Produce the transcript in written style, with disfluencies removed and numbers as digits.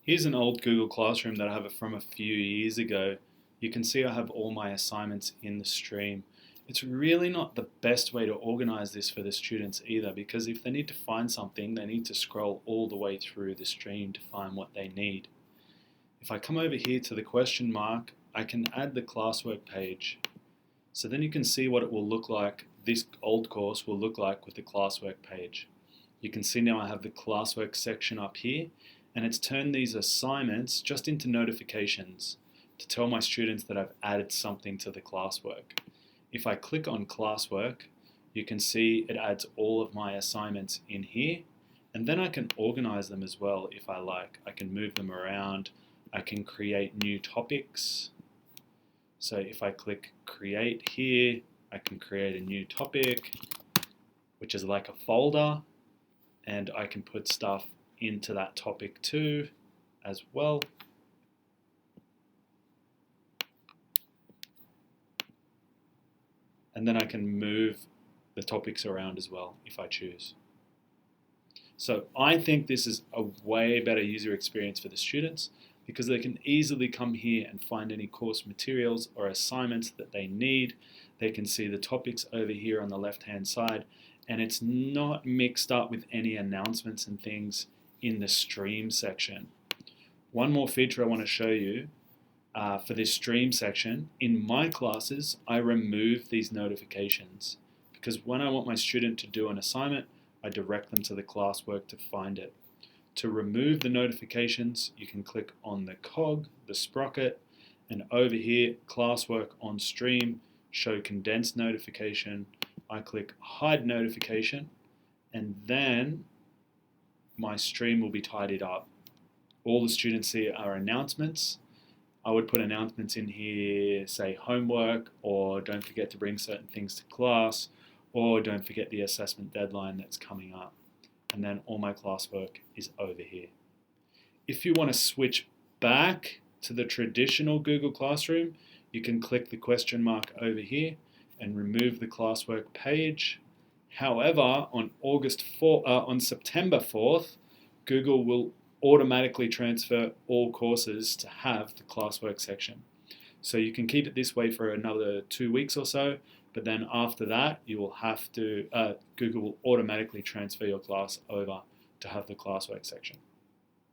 Here's an old Google Classroom that I have from a few years ago. You can see I have all my assignments in the stream. It's really not the best way to organize this for the students either, because if they need to find something, they need to scroll all the way through the stream to find what they need. If I come over here to the question mark, I can add the classwork page. So then you can see what it will look like, this old course will look like with the classwork page. You can see now I have the classwork section up here, and it's turned these assignments just into notifications to tell my students that I've added something to the classwork. If I click on classwork, you can see it adds all of my assignments in here, and then I can organize them as well if I like. I can move them around, I can create new topics. So if I click create here, I can create a new topic, which is like a folder, and I can put stuff into that topic too as well. And then I can move the topics around as well if I choose. So I think this is a way better user experience for the students because they can easily come here and find any course materials or assignments that they need. They can see the topics over here on the left hand side, and it's not mixed up with any announcements and things in the stream section. One more feature I want to show you for this stream section, in my classes I remove these notifications because when I want my student to do an assignment, I direct them to the classwork to find it. To remove the notifications, you can click on the cog, the sprocket, and over here, classwork on stream, show condensed notification. I click hide notification, and then my stream will be tidied up. All the students see are announcements. I would put announcements in here, say homework, or don't forget to bring certain things to class, or don't forget the assessment deadline that's coming up. And then all my classwork is over here. If you want to switch back to the traditional Google Classroom, you can click the question mark over here and remove the classwork page. However, on September 4th, Google will automatically transfer all courses to have the classwork section. So you can keep it this way for another 2 weeks or so, but then after that, you will have to, Google will automatically transfer your class over to have the classwork section.